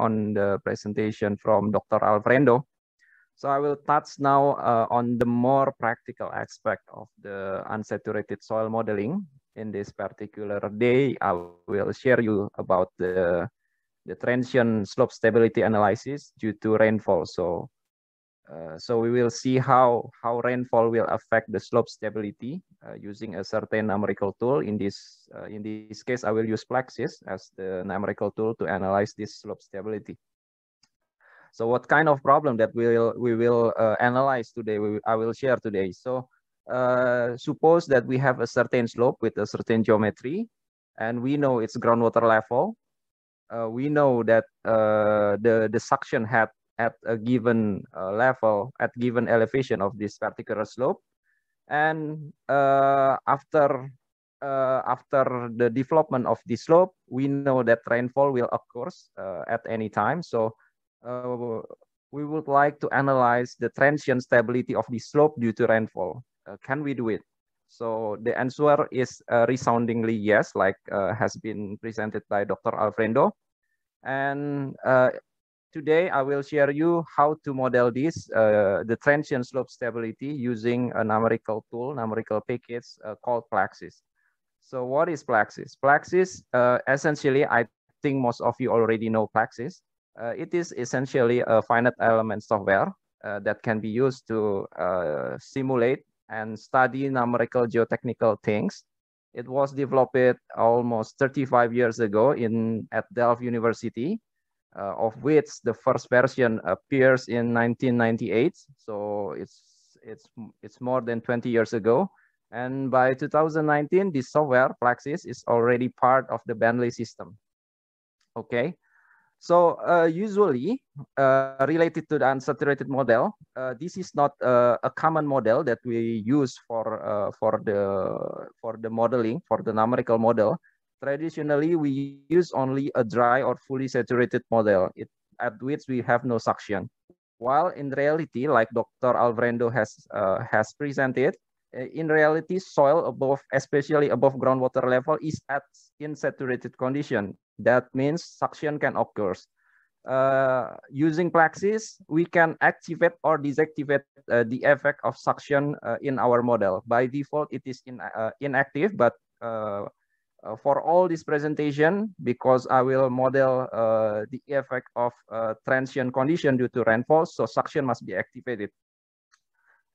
on the presentation from Dr. Alfredo. So I will touch now on the more practical aspect of the unsaturated soil modeling. In this particular day, I will share you about the transient slope stability analysis due to rainfall. So we will see how rainfall will affect the slope stability using a certain numerical tool. In this case, I will use Plaxis as the numerical tool to analyze this slope stability. So what kind of problem that we will analyze today? I will share today. So suppose that we have a certain slope with a certain geometry, and we know its groundwater level. We know that the suction head at a given level, at given elevation of this particular slope, and after the development of the slope, we know that rainfall will occur at any time. So we would like to analyze the transient stability of the slope due to rainfall. Can we do it? So the answer is resoundingly yes, like has been presented by Dr. Alfredo. And today I will share you how to model this, the transient slope stability using a numerical tool, numerical package called Plaxis. So what is Plaxis? Plaxis, essentially, I think most of you already know Plaxis. It is essentially a finite element software that can be used to simulate and study numerical geotechnical things. It was developed almost 35 years ago at Delft University, of which the first version appears in 1998. So it's more than 20 years ago. And by 2019, this software, Plaxis, is already part of the Bentley system. Okay. So usually related to the unsaturated model, this is not a common model that we use for the modeling, for the numerical model. Traditionally, we use only a dry or fully saturated model at which we have no suction. While in reality, like Dr. Alfredo has presented, in reality, soil above, especially above groundwater level, is at insaturated condition. That means suction can occur. Using Plaxis, we can activate or deactivate the effect of suction in our model. By default, it is inactive, but for all this presentation, because I will model the effect of transient condition due to rainfall, so suction must be activated.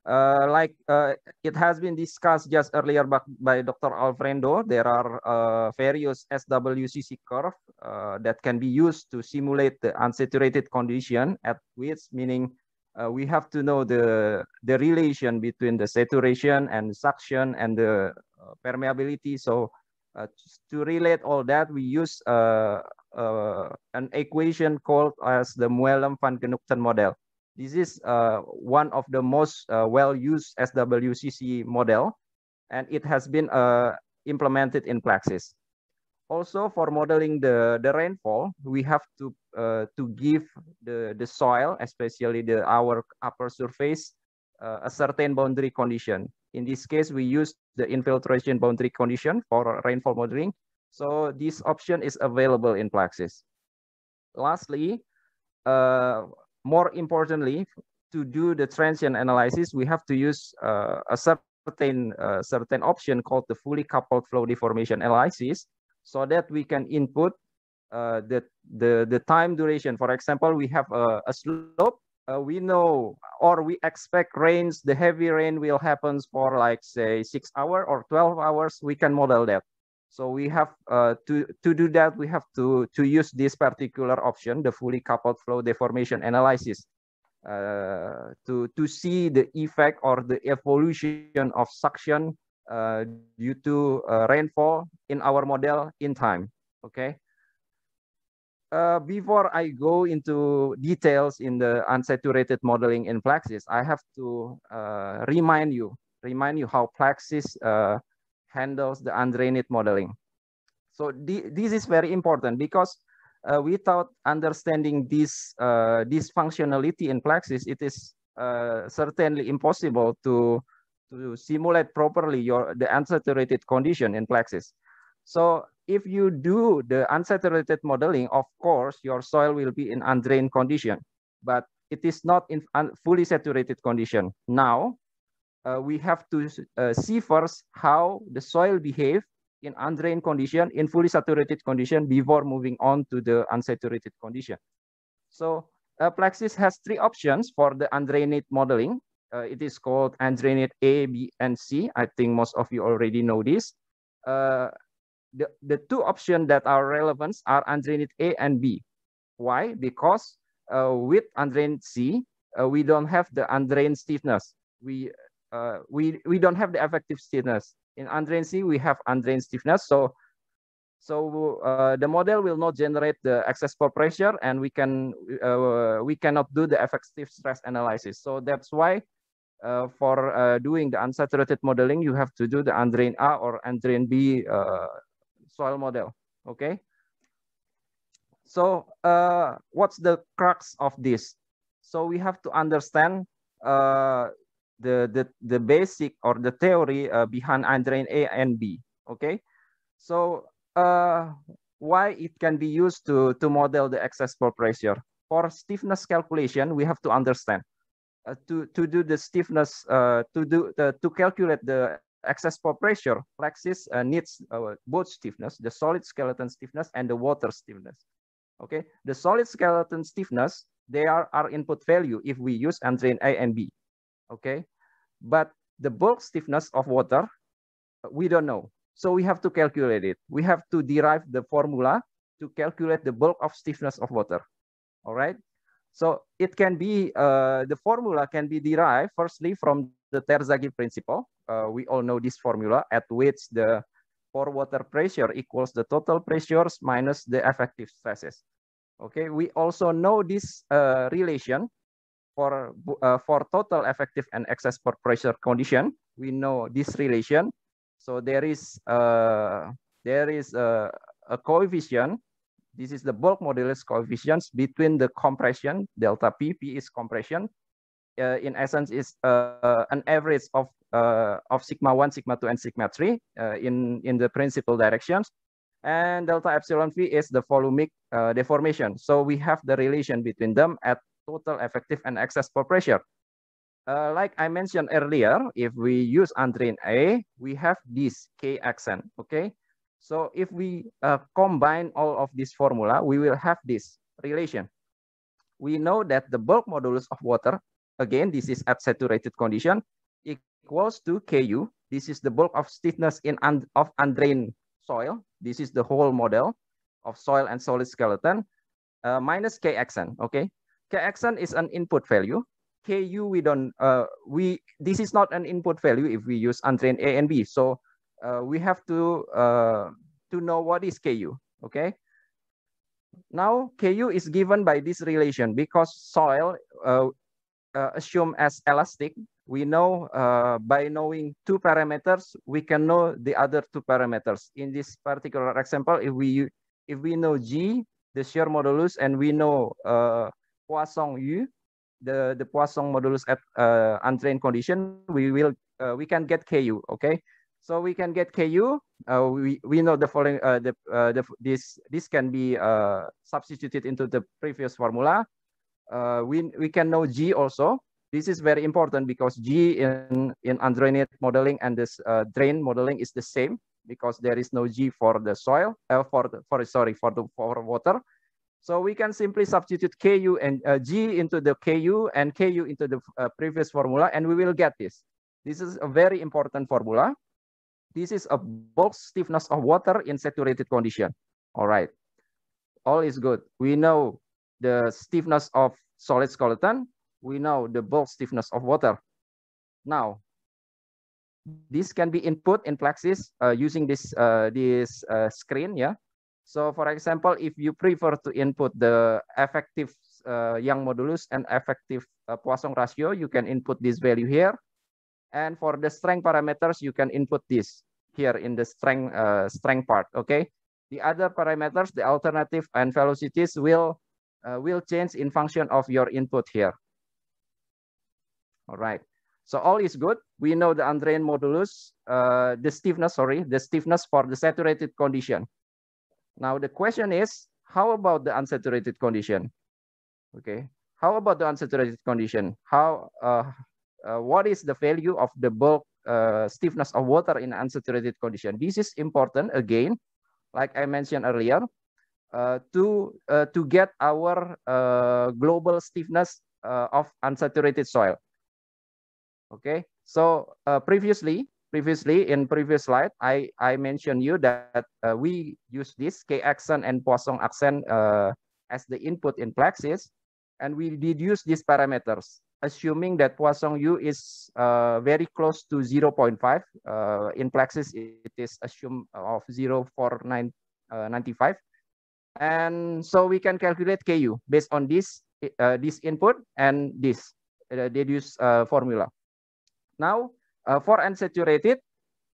It has been discussed just earlier by Dr. Alfredo, there are various SWCC curve that can be used to simulate the unsaturated condition, at which meaning we have to know the relation between the saturation and suction and the permeability. So to relate all that, we use an equation called as the Moellem-van Genugten model. This is one of the most well-used SWCC model, and it has been implemented in Plaxis. Also, for modeling the rainfall, we have to give the soil, especially our upper surface, a certain boundary condition. In this case, we use the infiltration boundary condition for rainfall modeling. So this option is available in Plaxis. Lastly, more importantly, to do the transient analysis, we have to use a certain option called the fully coupled flow deformation analysis, so that we can input the time duration. For example, we have a slope. We know or we expect rains. The heavy rain will happen for like say 6 hours or 12 hours. We can model that. So we have to do that, we have to use this particular option, the fully coupled flow deformation analysis, to see the effect or the evolution of suction due to rainfall in our model in time. Okay. Before I go into details in the unsaturated modeling in Plaxis, I have to remind you how Plaxis handles the undrained modeling. So this is very important, because without understanding this functionality in Plaxis, it is certainly impossible to simulate properly the unsaturated condition in Plaxis. So if you do the unsaturated modeling, of course, your soil will be in undrained condition, but it is not in fully saturated condition. Now, we have to see first how the soil behave in undrained condition, in fully saturated condition, before moving on to the unsaturated condition. So Plaxis has three options for the undrained modeling. It is called undrained A, B, and C. I think most of you already know this. The two options that are relevant are undrained A and B. Why? Because with undrained C, we don't have the undrained stiffness. We don't have the effective stiffness. In undrained C, we have undrained stiffness. So the model will not generate the excess pore pressure, and we cannot do the effective stress analysis. So that's why for doing the unsaturated modeling, you have to do the undrained A or undrained B soil model. Okay. So what's the crux of this? So we have to understand the basic or the theory behind undrained A and B. Okay. So why it can be used to model the excess pore pressure? For stiffness calculation, we have to understand to do the stiffness to calculate the excess pore pressure. Plaxis needs both stiffness, the solid skeleton stiffness and the water stiffness. Okay, the solid skeleton stiffness, they are our input value if we use undrained A and B. Okay, but the bulk stiffness of water, we don't know. So we have to calculate it. We have to derive the formula to calculate the bulk of stiffness of water. All right. So it can be, the formula can be derived firstly from the Terzaghi principle. We all know this formula at which the pore water pressure equals the total pressures minus the effective stresses. Okay, we also know this relation for total effective and excess pore pressure condition. We know this relation. So there is a coefficient. This is the bulk modulus coefficients between the compression delta P. P is compression. In essence, is an average of sigma 1, sigma 2, and sigma 3 in the principal directions. And delta epsilon V is the volumic deformation. So we have the relation between them at total effective and excess pore pressure. Like I mentioned earlier, if we use undrained A, we have this K accent, okay? So if we combine all of this formula, we will have this relation. We know that the bulk modulus of water, again, this is at saturated condition, equals to Ku. This is the bulk of stiffness of undrained soil. This is the whole model of soil and solid skeleton, minus K accent, okay? K accent is an input value. Ku we don't this is not an input value if we use undrained A and B. So we have to know what is Ku. Okay. Now Ku is given by this relation because soil assumed as elastic. We know by knowing two parameters we can know the other two parameters. In this particular example, if we know G, the shear modulus, and we know Poisson U, the Poisson modulus at undrained condition, we can get Ku. Okay, so we can get Ku. We know the following. This can be substituted into the previous formula. We can know G also. This is very important because G in undrained modeling and this drain modeling is the same because there is no G for the soil for water. So we can simply substitute Ku and G into the Ku and Ku into the previous formula, and we will get this. This is a very important formula. This is a bulk stiffness of water in saturated condition. All right. All is good. We know the stiffness of solid skeleton. We know the bulk stiffness of water. Now, this can be input in Plaxis using this screen, yeah. So for example, if you prefer to input the effective Young modulus and effective Poisson ratio, you can input this value here. And for the strength parameters, you can input this here in the strength part, okay? The other parameters, the alternative and velocities will change in function of your input here. All right. So all is good. We know the undrained modulus, the stiffness for the saturated condition. Now the question is, how about the unsaturated condition? Okay, how about the unsaturated condition? What is the value of the bulk stiffness of water in unsaturated condition? This is important again, like I mentioned earlier, to get our global stiffness of unsaturated soil. Okay, so previously in previous slide, I mentioned you that we use this K accent and Poisson accent as the input in Plaxis, and we did use these parameters, assuming that Poisson U is very close to 0.5. In Plaxis, it is assumed of 0.495, and so we can calculate Ku based on this input and this deduce formula. Now, for unsaturated,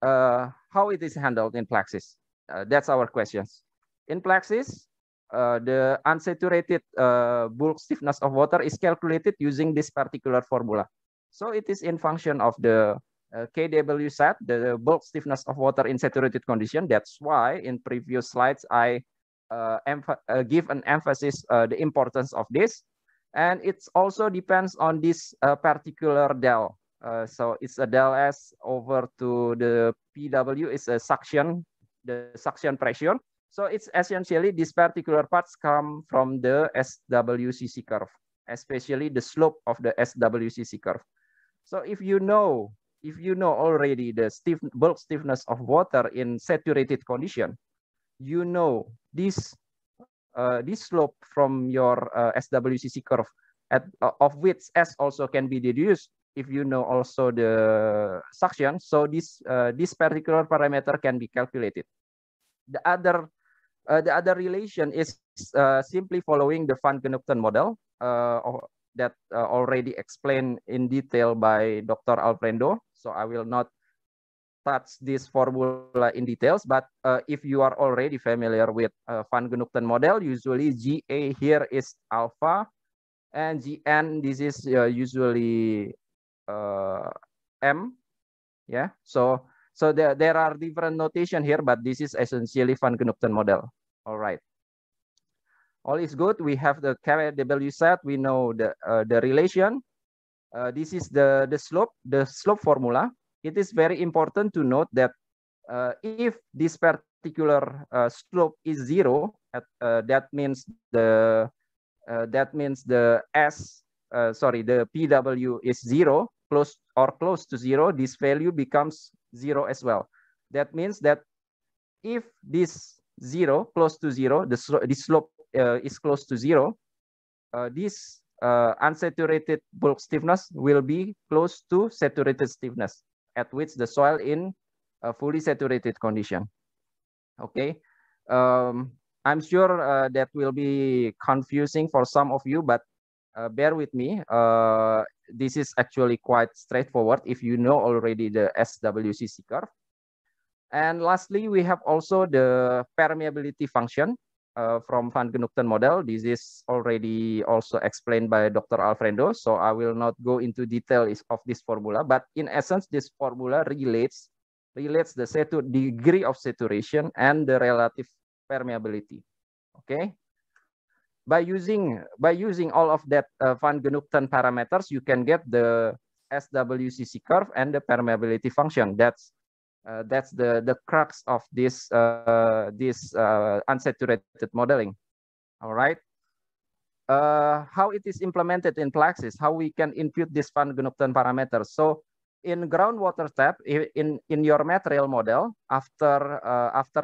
how it is handled in Plaxis? That's our questions. In Plaxis, the unsaturated bulk stiffness of water is calculated using this particular formula. So it is in function of the KW set, the bulk stiffness of water in saturated condition. That's why in previous slides, I give an emphasis the importance of this. And it also depends on this particular del. So it's a del S over to the PW is a suction, the suction pressure. So it's essentially these particular parts come from the SWCC curve, especially the slope of the SWCC curve. So if you know already the bulk stiffness of water in saturated condition, you know this slope from your SWCC curve of which S also can be deduced if you know also the suction. So this particular parameter can be calculated. The other relation is simply following the Van Genupten model that already explained in detail by Dr. Alfredo. So I will not touch this formula in details, but if you are already familiar with Van Genupten model, usually GA here is alpha, and GN this is usually M. Yeah, so there are different notation here, but this is essentially Van Genupten model. All right. All is good. We have the KW set. We know the relation. This is the slope formula. It is very important to note that if this particular slope is 0, that means the the PW is 0, close to 0. This value becomes 0 as well. That means that if this 0 close to 0, this slope is close to 0, this unsaturated bulk stiffness will be close to saturated stiffness, at which the soil in a fully saturated condition. Okay, I'm sure that will be confusing for some of you, but bear with me. This is actually quite straightforward if you know already the SWCC curve. And lastly, we have also the permeability function from Van Genupten model. This is already also explained by Dr. Alfredo, so I will not go into details of this formula, but in essence, this formula relates the degree of saturation and the relative permeability. Okay. By using all of that Van Genupten parameters, you can get the SWCC curve and the permeability function. That's the crux of this unsaturated modeling. All right. How it is implemented in Plaxis, how we can input this Van Genupten parameters. So in groundwater tap, in your material model, after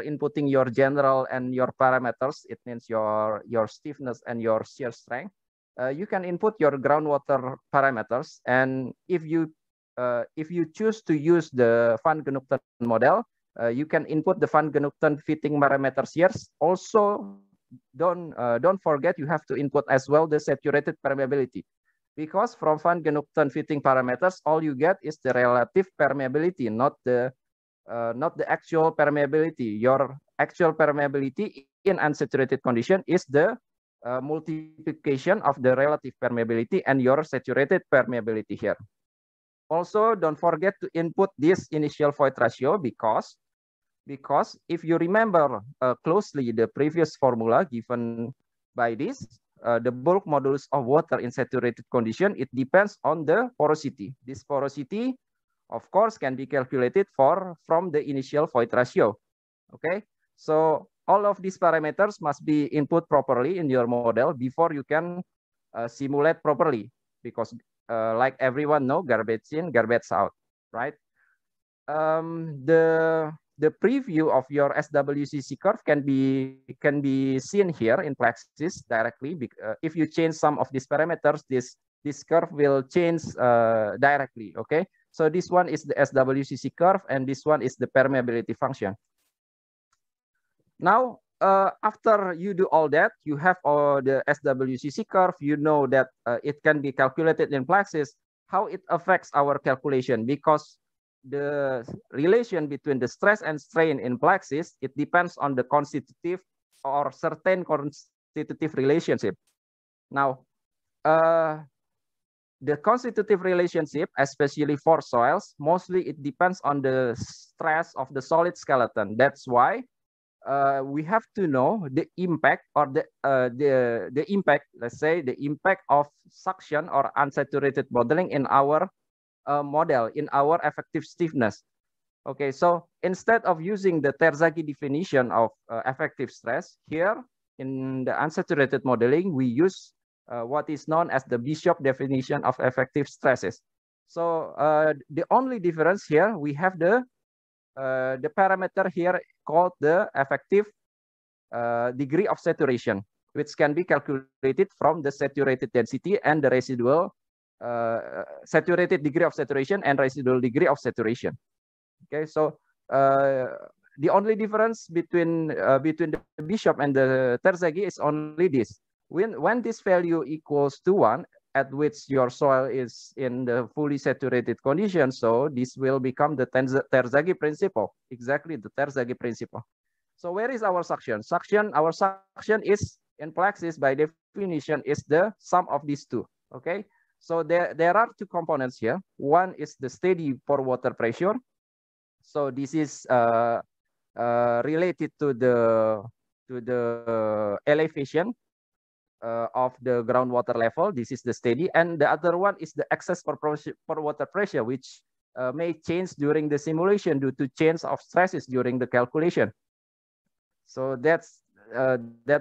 inputting your general and your parameters, it means your stiffness and your shear strength, you can input your groundwater parameters, and if you choose to use the Van Genupten model, you can input the Van Genupten fitting parameters here. Also, don't forget you have to input as well the saturated permeability, because from Van Genupten fitting parameters, all you get is the relative permeability, not the actual permeability. Your actual permeability in unsaturated condition is the multiplication of the relative permeability and your saturated permeability here. Also, don't forget to input this initial void ratio, because because if you remember closely the previous formula given by this, the bulk modulus of water in saturated condition, it depends on the porosity. This porosity, of course, can be calculated from the initial void ratio. Okay, so all of these parameters must be input properly in your model before you can simulate properly, because like everyone know, garbage in, garbage out, right? The preview of your SWCC curve can be seen here in Plaxis directly. If you change some of these parameters, this curve will change directly. Okay, so this one is the SWCC curve, and this one is the permeability function. Now, after you do all that, you have the SWCC curve. You know that it can be calculated in Plaxis. How it affects our calculation, because the relation between the stress and strain in Plaxis, it depends on the constitutive or certain constitutive relationship. Now, the constitutive relationship, especially for soils, mostly it depends on the stress of the solid skeleton. That's why we have to know the impact, or the impact, let's say the impact of suction or unsaturated modeling in our model, in our effective stiffness. Okay, so instead of using the Terzaghi definition of effective stress, here in the unsaturated modeling, we use what is known as the Bishop definition of effective stresses. So the only difference here, we have the parameter here called the effective degree of saturation, which can be calculated from the saturated density and the residual saturated degree of saturation and residual degree of saturation. Okay, so the only difference between the Bishop and the Terzaghi is only this: when this value equals to 1, at which your soil is in the fully saturated condition, so this will become the Terzaghi principle, exactly the Terzaghi principle. So where is our suction? Our suction is in Plaxis by definition is the sum of these two. Okay, so there are two components here. One is the steady pore water pressure. So this is related to the elevation of the groundwater level. This is the steady, and the other one is the excess pore water pressure, which may change during the simulation due to change of stresses during the calculation. So that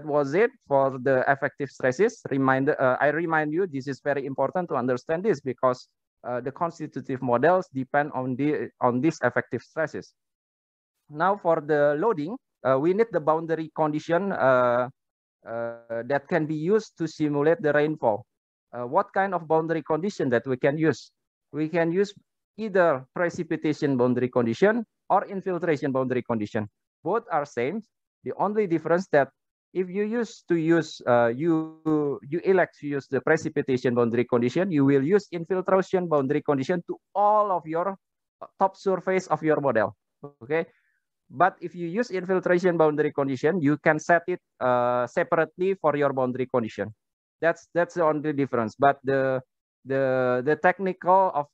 was it for the effective stresses. I remind you, this is very important to understand this, because the constitutive models depend on these effective stresses. Now for the loading, we need the boundary condition that can be used to simulate the rainfall. What kind of boundary condition that we can use? We can use either precipitation boundary condition or infiltration boundary condition. Both are same. The only difference that if you elect to use the precipitation boundary condition, you will use infiltration boundary condition to all of your top surface of your model. Okay. But if you use infiltration boundary condition, you can set it separately for your boundary condition. That's the only difference. But the technical of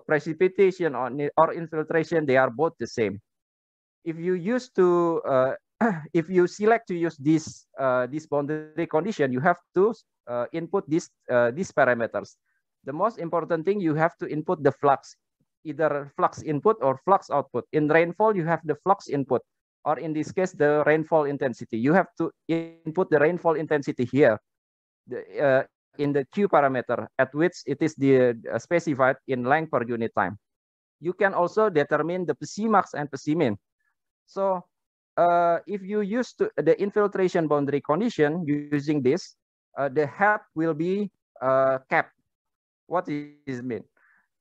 precipitation or infiltration, they are both the same. If you use to if you select to use this boundary condition, you have to input these parameters. The most important thing, you have to input the flux, either flux input or flux output. In rainfall, you have the flux input, or in this case, the rainfall intensity. You have to input the rainfall intensity here, in the Q parameter, at which it is specified in length per unit time. You can also determine the Psimax and Psimin. So if you use the infiltration boundary condition using this, the head will be capped. What does it mean?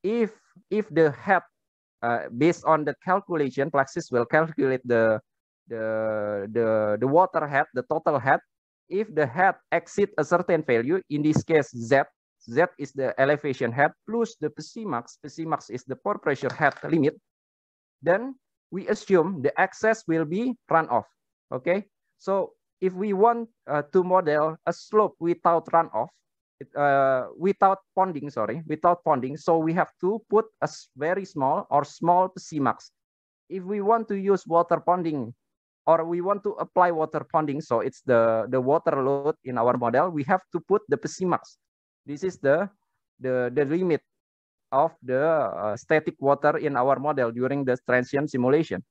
If the head, based on the calculation, Plaxis will calculate the water head, the total head. If the head exceeds a certain value, in this case Z is the elevation head plus the Psimax is the pore pressure head limit, then we assume the excess will be runoff. Okay, so if we want to model a slope without runoff, without ponding, so we have to put a very small Psimax. if we want to use water ponding, or we want to apply water ponding, so it's the water load in our model, we have to put the Psimax. This is the limit of the static water in our model during the transient simulation.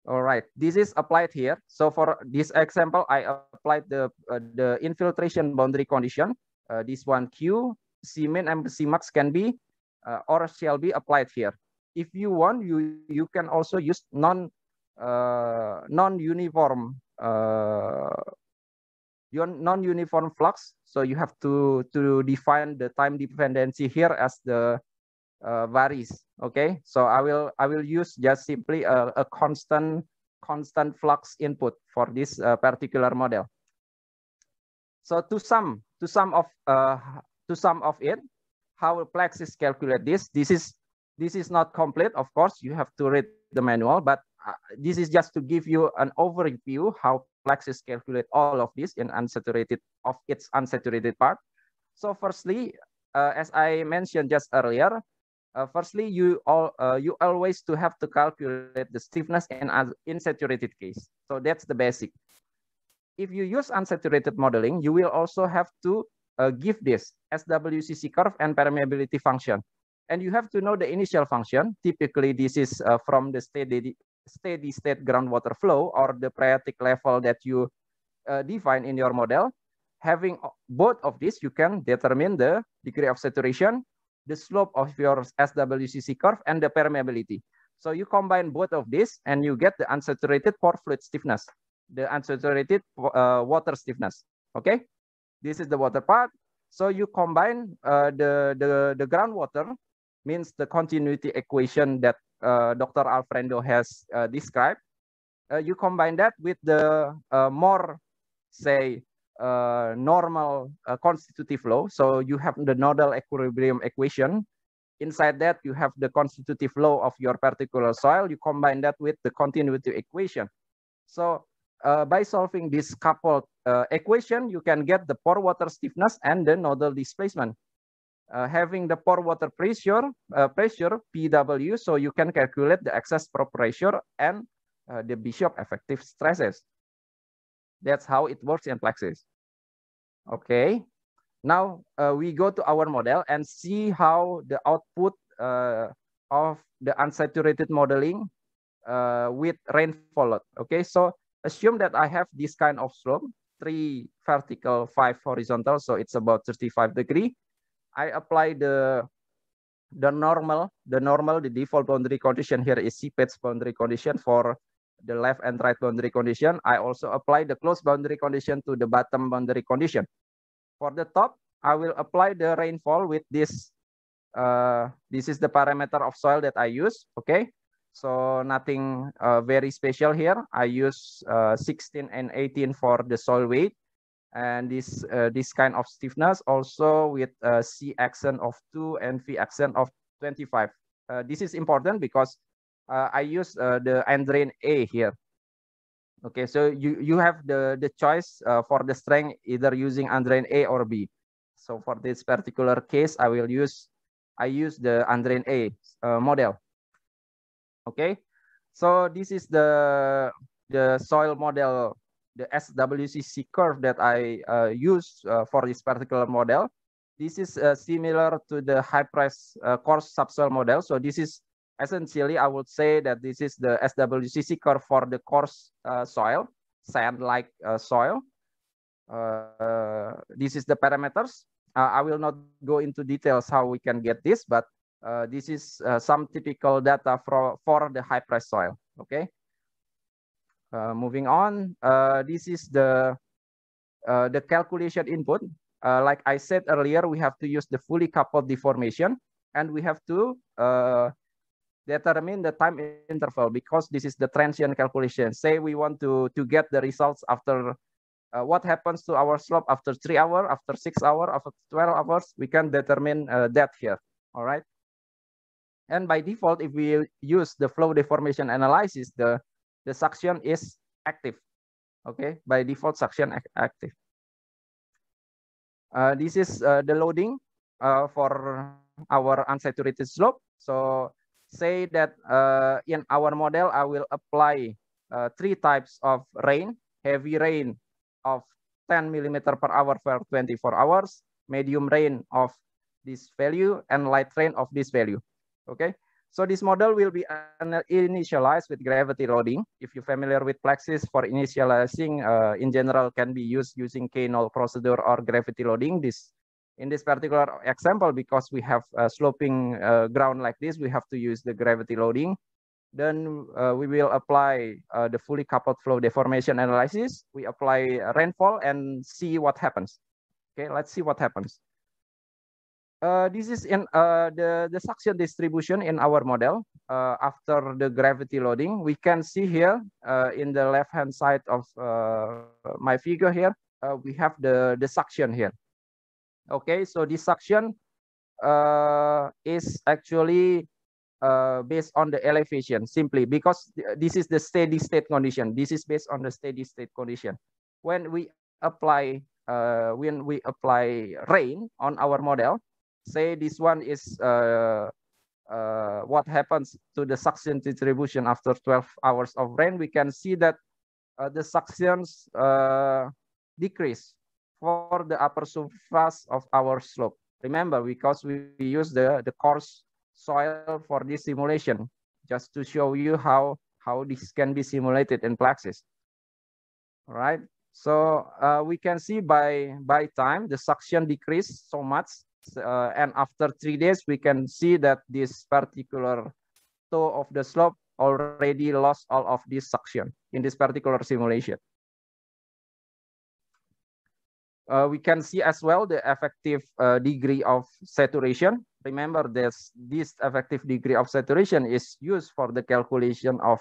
All right, this is applied here. So for this example, I applied the infiltration boundary condition. This one Q, Cmin, and Psimax can be or shall be applied here. If you want, you can also use non-uniform flux. So you have to define the time dependency here as the varies. Okay, so I will use just simply a constant flux input for this particular model. So to sum of it, how Plaxis calculate this? This is not complete. Of course, you have to read the manual, but this is just to give you an overview how Plaxis calculate all of this in its unsaturated part. So firstly, as I mentioned just earlier, firstly, you always have to calculate the stiffness in unsaturated case. So that's the basic. If you use unsaturated modeling, you will also have to give this SWCC curve and permeability function. And you have to know the initial function. Typically, this is from the steady state groundwater flow or the phreatic level that you define in your model. Having both of this, you can determine the degree of saturation, the slope of your SWCC curve, and the permeability. So you combine both of this and you get the unsaturated pore fluid stiffness, the unsaturated water stiffness. Okay, this is the water part. So you combine the groundwater, means the continuity equation that Dr. Alfredo has described. You combine that with the more, say, normal constitutive flow. So you have the nodal equilibrium equation. Inside that, you have the constitutive flow of your particular soil. You combine that with the continuity equation. So by solving this coupled equation, you can get the pore water stiffness and the nodal displacement. Having the pore water pressure PW, so you can calculate the excess pore pressure and the Bishop effective stresses. That's how it works in Plaxis. Okay, now we go to our model and see how the output of the unsaturated modeling with rainfall load. Okay, so assume that I have this kind of slope, 3 vertical, 5 horizontal, so it's about 35 degrees. I apply the default boundary condition here is CPET's boundary condition for the left and right boundary condition. I also apply the closed boundary condition to the bottom boundary condition. For the top, I will apply the rainfall with this. This is the parameter of soil that I use. Okay, so nothing very special here. I use 16 and 18 for the soil weight, and this kind of stiffness also with C accent of 2 and V accent of 25. This is important because I use the Andrain A here. Okay, so you have the choice for the strength either using Andrain A or B. So for this particular case, I use the Andrain A model. Okay, so this is the soil model, the SWCC curve that I use for this particular model. This is similar to the high-press coarse subsoil model. So this is essentially, I would say that this is the SWCC curve for the coarse soil, sand-like soil. This is the parameters. I will not go into details how we can get this, but this is some typical data for the high-press soil. Okay. Moving on, this is the calculation input. Like I said earlier, we have to use the fully coupled deformation, and we have to determine the time interval because this is the transient calculation. Say we want to get the results after what happens to our slope after 3 hours, after 6 hours, after 12 hours, we can determine that here. All right. And by default, if we use the flow deformation analysis, the suction is active. Okay, by default suction active. This is the loading for our unsaturated slope. So say that in our model, I will apply 3 types of rain: heavy rain of 10 millimeter per hour for 24 hours, medium rain of this value, and light rain of this value. Okay, so this model will be initialized with gravity loading. If you're familiar with Plexis, for initializing in general can be used using K-null procedure or gravity loading. In this particular example, because we have a sloping ground like this, we have to use the gravity loading. Then we will apply the fully coupled flow deformation analysis. We apply rainfall and see what happens. Okay, let's see what happens. This is in the suction distribution in our model after the gravity loading. We can see here in the left-hand side of my figure here, we have the suction here. Okay, so this suction is actually based on the elevation, simply because this is the steady state condition. This is based on the steady state condition. When we apply rain on our model, say this one is what happens to the suction distribution after 12 hours of rain, we can see that the suctions decrease for the upper surface of our slope. Remember, because we use the coarse soil for this simulation, just to show you how this can be simulated in Plexis. All right. So we can see by time the suction decreased so much, and after 3 days we can see that this particular toe of the slope already lost all of this suction in this particular simulation. We can see as well the effective degree of saturation. Remember, this effective degree of saturation is used for the calculation of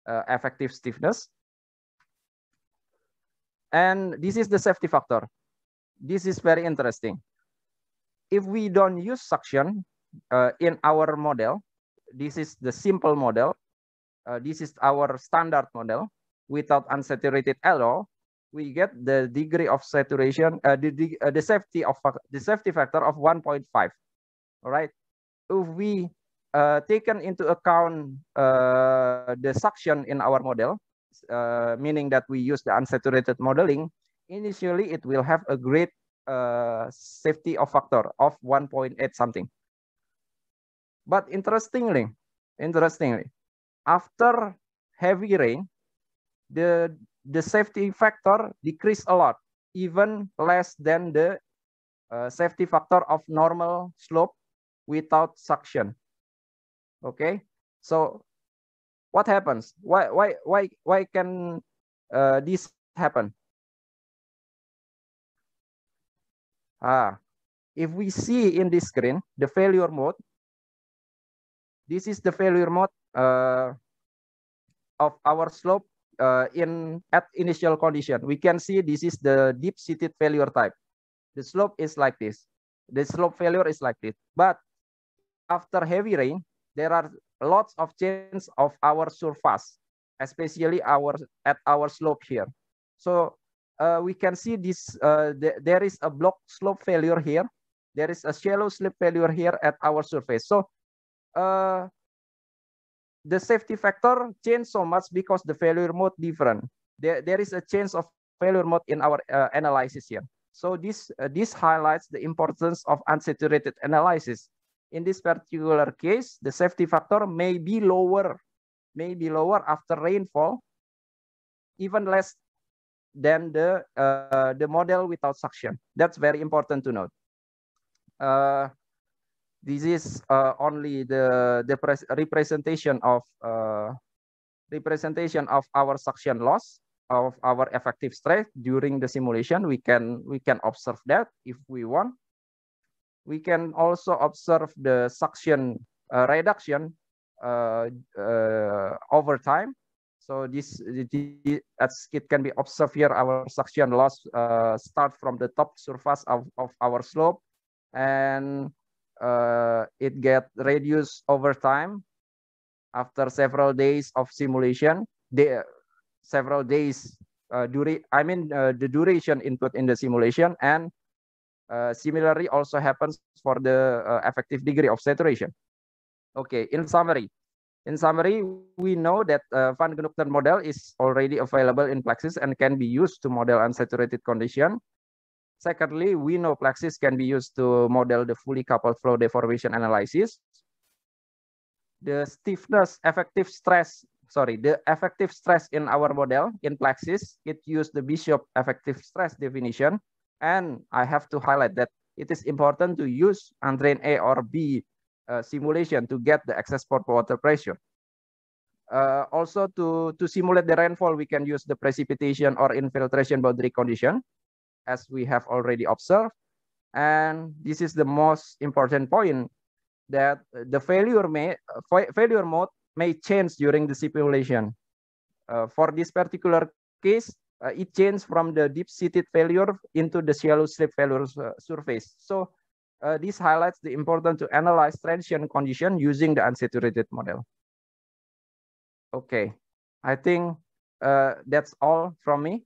effective stiffness. And this is the safety factor. This is very interesting. If we don't use suction in our model, this is the simple model. This is our standard model without unsaturated at all. We get the degree of saturation, the safety factor of 1.5. All right. If we taken into account the suction in our model, meaning that we use the unsaturated modeling, initially it will have a great safety of factor of 1.8 something. But interestingly, after heavy rain, the safety factor decreased a lot, even less than the safety factor of normal slope without suction. Okay, so what happens? Why can this happen? If we see in this screen the failure mode, this is the failure mode of our slope at initial condition. We can see this is the deep-seated failure type. The slope is like this. The slope failure is like this. But after heavy rain, there are lots of change of our surface, especially at our slope here. So we can see this. There is a block slope failure here. There is a shallow slope failure here at our surface. So the safety factor changed so much because the failure mode different. There is a change of failure mode in our analysis here. So this highlights the importance of unsaturated analysis. In this particular case, the safety factor may be lower after rainfall, even less than the model without suction. That's very important to note. This is only the representation of our suction loss of our effective stress during the simulation. We can observe that if we want. We can also observe the suction reduction over time. So it can be observed here. Our suction loss start from the top surface of our slope, and it get reduced over time after several days of simulation. The duration input in the simulation, and similarly also happens for the effective degree of saturation. Okay, in summary, we know that Van Genuchten model is already available in Plexis and can be used to model unsaturated condition. Secondly, we know Plexis can be used to model the fully coupled flow deformation analysis. The effective stress in our model in Plexis, it used the Bishop effective stress definition. And I have to highlight that it is important to use undrained A or B simulation to get the excess pore water pressure. Also, to simulate the rainfall, we can use the precipitation or infiltration boundary condition, as we have already observed. And this is the most important point, that the failure mode may change during the simulation. For this particular case, it changed from the deep-seated failure into the shallow slip failure surface. So this highlights the importance to analyze transient condition using the unsaturated model. Okay, I think that's all from me.